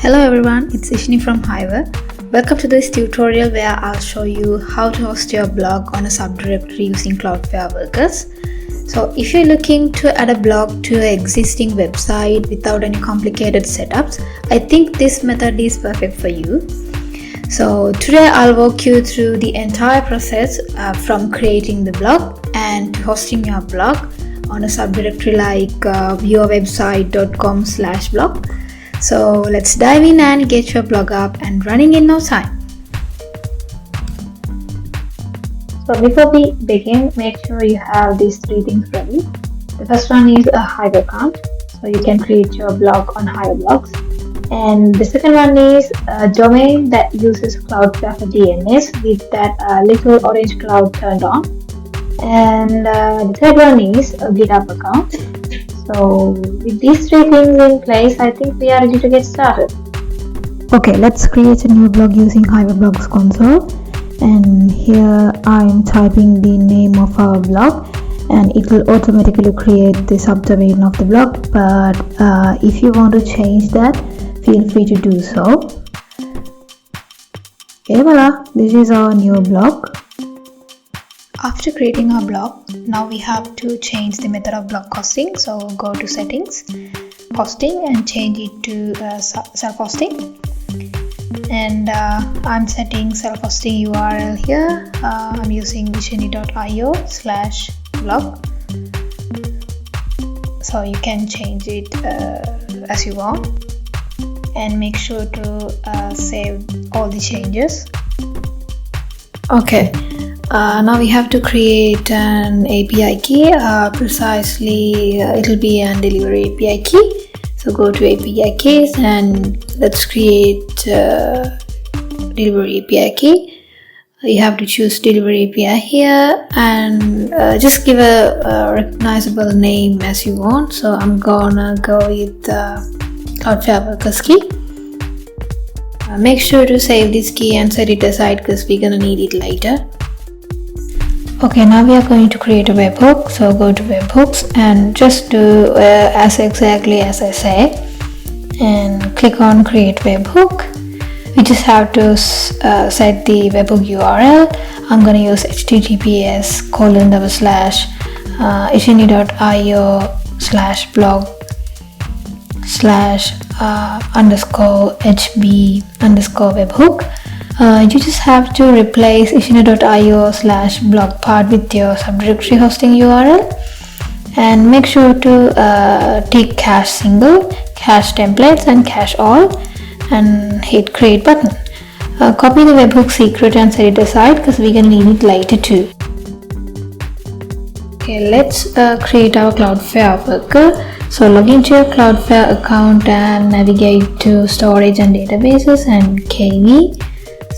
Hello everyone, it's Ishni from Hiver. Welcome to this tutorial where I'll show you how to host your blog on a subdirectory using Cloudflare workers. So if you're looking to add a blog to an existing website without any complicated setups, I think this method is perfect for you. So today I'll walk you through the entire process from creating the blog and hosting your blog on a subdirectory like yourwebsite.com/blog. So let's dive in and get your blog up and running in no time. So before we begin, make sure you have these three things ready. The first one is a Hive account, so you can create your blog on Hive blogs. And the second one is a domain that uses Cloudflare for DNS with that little orange cloud turned on. And the third one is a GitHub account. So with these three things in place, I think we are ready to get started. Okay, let's create a new blog using Hive Blogs console. And here I'm typing the name of our blog, and it will automatically create the subdomain of the blog. But if you want to change that, feel free to do so. Okay, voila, this is our new blog. After creating our blog, now we have to change the method of blog hosting. So go to settings, hosting, and change it to self-hosting. And I'm setting self-hosting URL here. I'm using visionary.io/blog. So you can change it as you want, and make sure to save all the changes. Okay. Now we have to create an API key. Precisely, it'll be an delivery API key. So go to API keys and let's create delivery API key. You have to choose delivery API here and just give a recognizable name as you want. So I'm gonna go with Cloudflare workers key. Make sure to save this key and set it aside because we're gonna need it later. Okay, now we are going to create a webhook. So go to webhooks and just do as exactly as I say, and click on create webhook. We just have to set the webhook URL. I'm going to use https://ishini.io/blog/hb_webhook. You just have to replace ishini.io/blog part with your subdirectory hosting URL, and make sure to tick cache single, cache templates, and cache all, and hit create button. Copy the webhook secret and set it aside because we're gonna need it later too. Okay, let's create our Cloudflare worker. So log into your Cloudflare account and navigate to storage and databases and KV.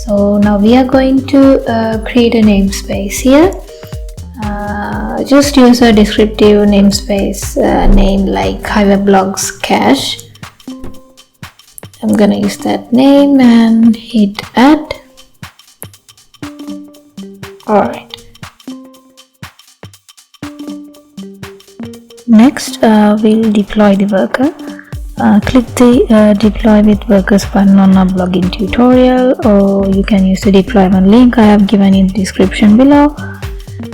So now we are going to create a namespace here. Just use a descriptive namespace name like Hive Blogs Cache. I'm gonna use that name and hit add. Alright. Next, we'll deploy the worker. Click the deploy with workers button on our blogging tutorial, or you can use the deployment link I have given in the description below,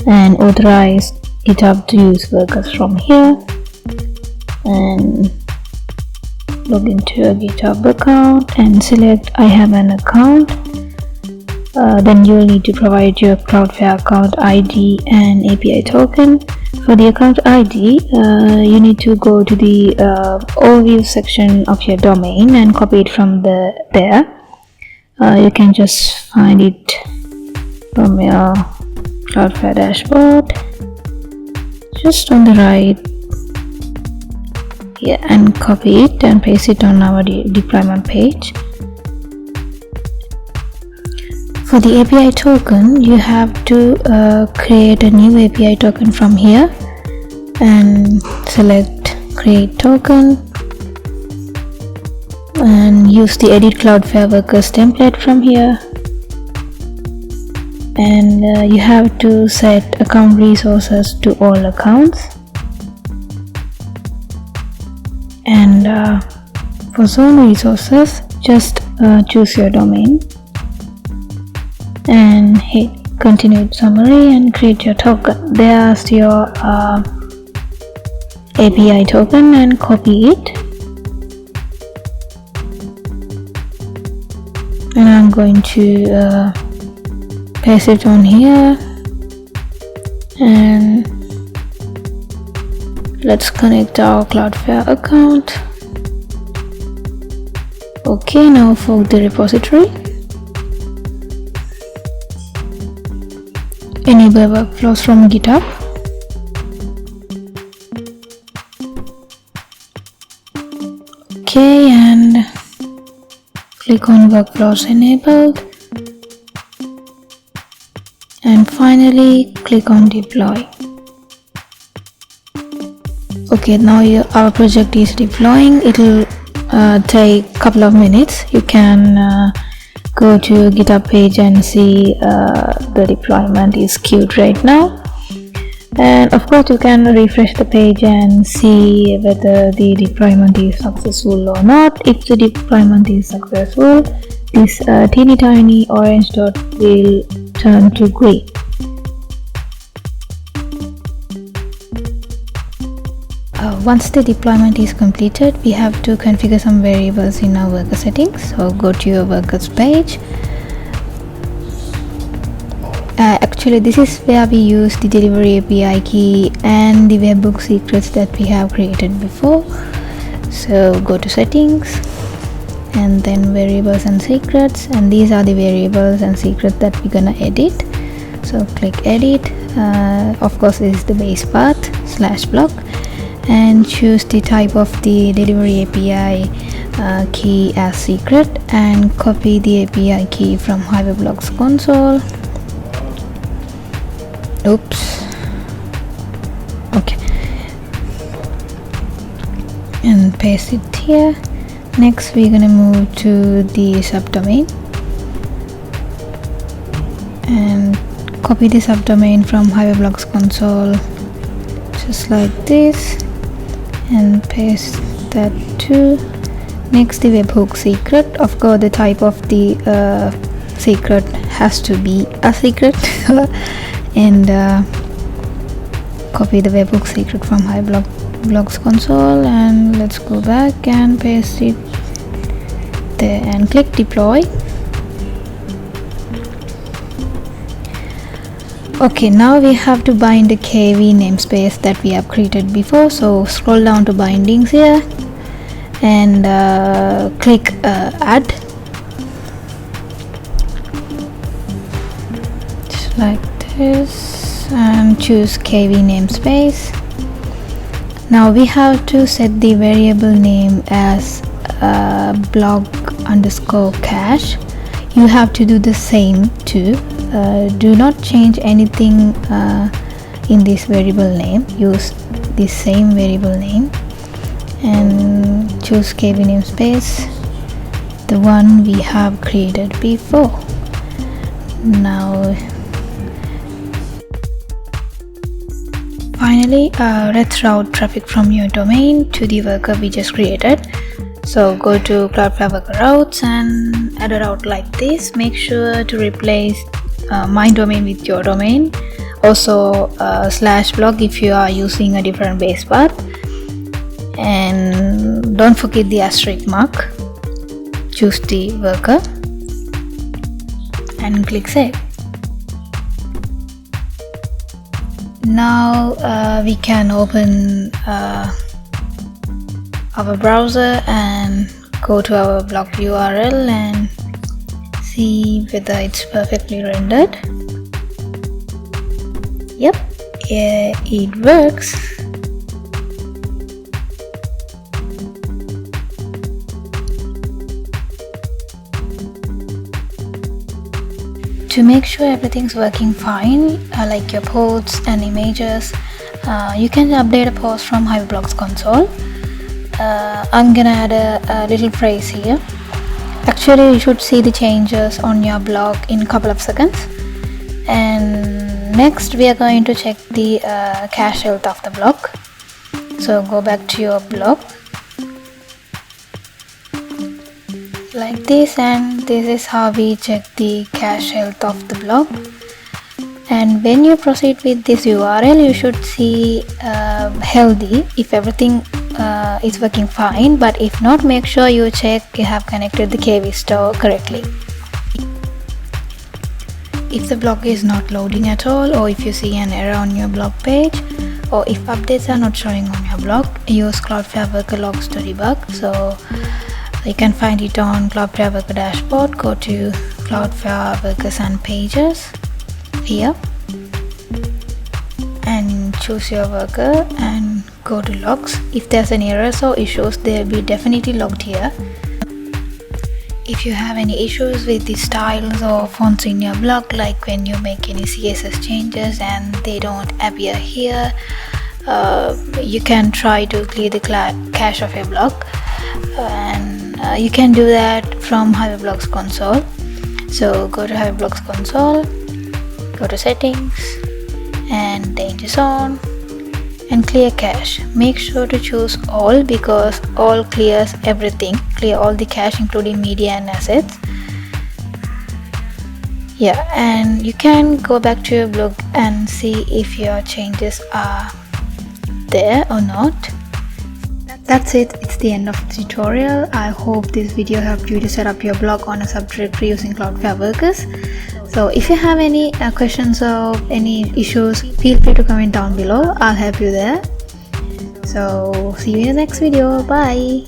and authorize GitHub to use workers from here, and log into a GitHub account and select I have an account. Then you will need to provide your Cloudflare account ID and API token. For the account ID, you need to go to the overview section of your domain and copy it from there. You can just find it from your Cloudflare dashboard, just on the right. Yeah, and copy it and paste it on our deployment page. For the API token, you have to create a new API token from here and select create token and use the edit Cloudflare workers template from here, and you have to set account resources to all accounts, and for zone resources just choose your domain and hit continued summary and create your token. There's your API token, and copy it, and I'm going to paste it on here, and let's connect our Cloudflare account. Okay, now for the repository, enable workflows from GitHub. Okay, and click on workflows enabled, and finally click on deploy. Okay, now our project is deploying. It'll take a couple of minutes. You can go to GitHub page and see the deployment is queued right now, and of course you can refresh the page and see whether the deployment is successful or not. If the deployment is successful, this teeny tiny orange dot will turn to green. Once the deployment is completed, we have to configure some variables in our worker settings. So go to your workers page. Actually, this is where we use the delivery API key and the webhook secrets that we have created before. So go to settings and then variables and secrets, and these are the variables and secrets that we're gonna edit. So click edit. Of course, this is the base path /block, and choose the type of the delivery API key as secret, and copy the API key from Hyperblogs console. Oops. Okay, and paste it here. Next we're gonna move to the subdomain and copy the subdomain from Hyperblogs console just like this, and paste that too. Next, the webhook secret. Of course, the type of the secret has to be a secret. And copy the webhook secret from Hyperblogs console, and let's go back and paste it there and click deploy. Okay, now we have to bind the KV namespace that we have created before. So scroll down to bindings here and click add, just like this, and choose KV namespace. Now we have to set the variable name as blog_cache. You have to do the same too. Do not change anything in this variable name. Use the same variable name and choose KV namespace, the one we have created before. Now finally, let's route traffic from your domain to the worker we just created. So go to Cloudflare worker routes and add a route like this. Make sure to replace my domain with your domain, also /blog if you are using a different base path, and don't forget the asterisk mark. Choose the worker and click save. Now we can open our browser and go to our blog URL and see whether it's perfectly rendered. Yep, yeah, it works. To make sure everything's working fine, like your posts and images, you can update a post from Hyperblogs console. I'm gonna add a little phrase here. Actually, you should see the changes on your blog in a couple of seconds. And next we are going to check the cache health of the blog. So go back to your blog, like this, and this is how we check the cache health of the blog. And when you proceed with this URL, you should see healthy if everything is working fine, but if not, make sure you check you have connected the KV store correctly. If the blog is not loading at all, or if you see an error on your blog page, or if updates are not showing on your blog, use Cloudflare Worker logs to debug. So you can find it on Cloudflare Worker dashboard. Go to Cloudflare Workers and Pages here and choose your worker and go to logs. If there's any errors or issues, they'll be definitely logged here. If you have any issues with the styles or fonts in your blog, like when you make any CSS changes and they don't appear here, you can try to clear the cache of your blog, and you can do that from Hyperblogs console. So go to Hyperblogs console, go to settings and danger zone and clear cache. Make sure to choose all, because all clears everything, clear all the cache including media and assets. Yeah, and you can go back to your blog and see if your changes are there or not. That's it, it's the end of the tutorial. I hope this video helped you to set up your blog on a subdirectory using Cloudflare Workers. So if you have any questions or any issues, feel free to comment down below. I'll help you there. So see you in the next video. Bye.